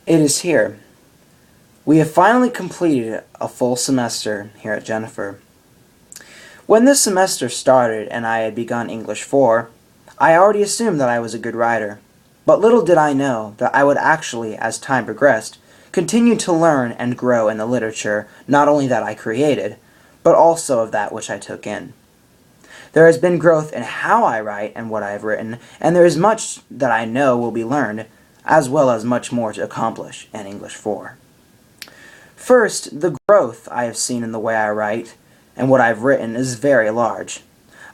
It is here. We have finally completed a full semester here at Jennifer. When this semester started and I had begun English 4, I already assumed that I was a good writer. But little did I know that I would actually, as time progressed, continue to learn and grow in the literature not only that I created, but also of that which I took in. There has been growth in how I write and what I have written, and there is much that I know will be learned, as well as much more to accomplish in English 4. First, the growth I have seen in the way I write and what I have written is very large.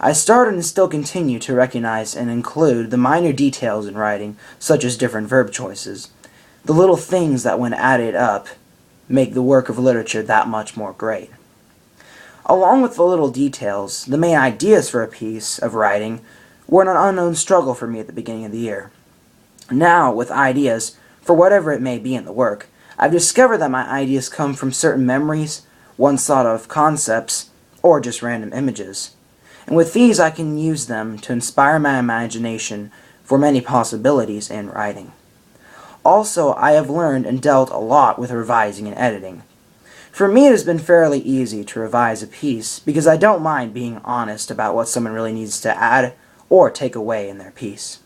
I started and still continue to recognize and include the minor details in writing, such as different verb choices. The little things that, when added up, make the work of literature that much more great. Along with the little details, the main ideas for a piece of writing were an unknown struggle for me at the beginning of the year. Now, with ideas, for whatever it may be in the work, I've discovered that my ideas come from certain memories, once thought of concepts, or just random images. And with these I can use them to inspire my imagination for many possibilities in writing. Also, I have learned and dealt a lot with revising and editing. For me, it has been fairly easy to revise a piece because I don't mind being honest about what someone really needs to add or take away in their piece.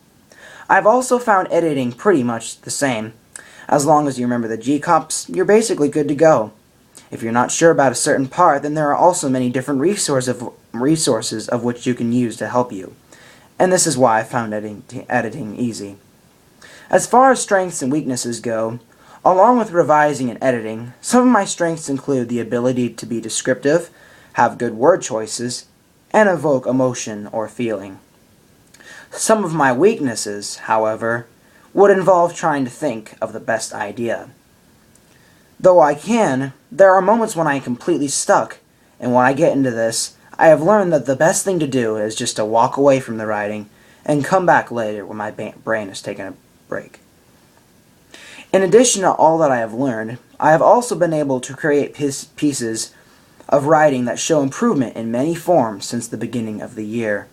I've also found editing pretty much the same. As long as you remember the G-cups, you're basically good to go. If you're not sure about a certain part, then there are also many different resources of which you can use to help you. And this is why I found editing easy. As far as strengths and weaknesses go, along with revising and editing, some of my strengths include the ability to be descriptive, have good word choices, and evoke emotion or feeling. Some of my weaknesses, however, would involve trying to think of the best idea. Though I can, there are moments when I am completely stuck, and when I get into this, I have learned that the best thing to do is just to walk away from the writing and come back later when my brain has taken a break. In addition to all that I have learned, I have also been able to create pieces of writing that show improvement in many forms since the beginning of the year.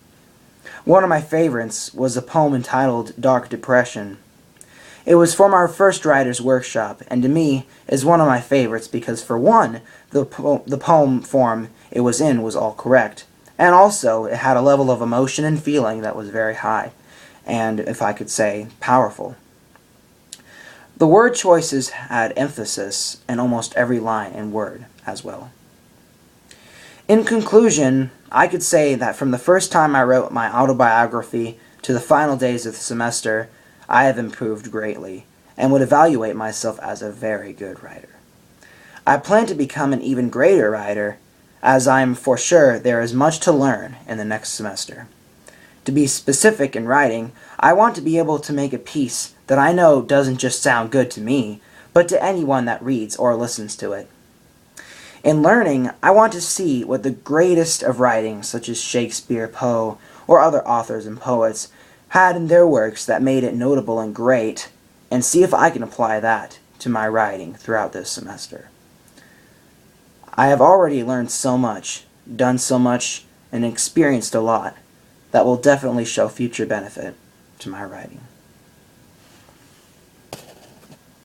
One of my favorites was a poem entitled Dark Depression. It was from our first writer's workshop, and to me is one of my favorites because, for one, the poem form it was in was all correct, and also it had a level of emotion and feeling that was very high, and, if I could say, powerful. The word choices had emphasis in almost every line and word as well. In conclusion, I could say that from the first time I wrote my autobiography to the final days of the semester, I have improved greatly, and would evaluate myself as a very good writer. I plan to become an even greater writer, as I am for sure there is much to learn in the next semester. To be specific in writing, I want to be able to make a piece that I know doesn't just sound good to me, but to anyone that reads or listens to it. In learning, I want to see what the greatest of writing, such as Shakespeare, Poe, or other authors and poets, had in their works that made it notable and great, and see if I can apply that to my writing throughout this semester. I have already learned so much, done so much, and experienced a lot that will definitely show future benefit to my writing.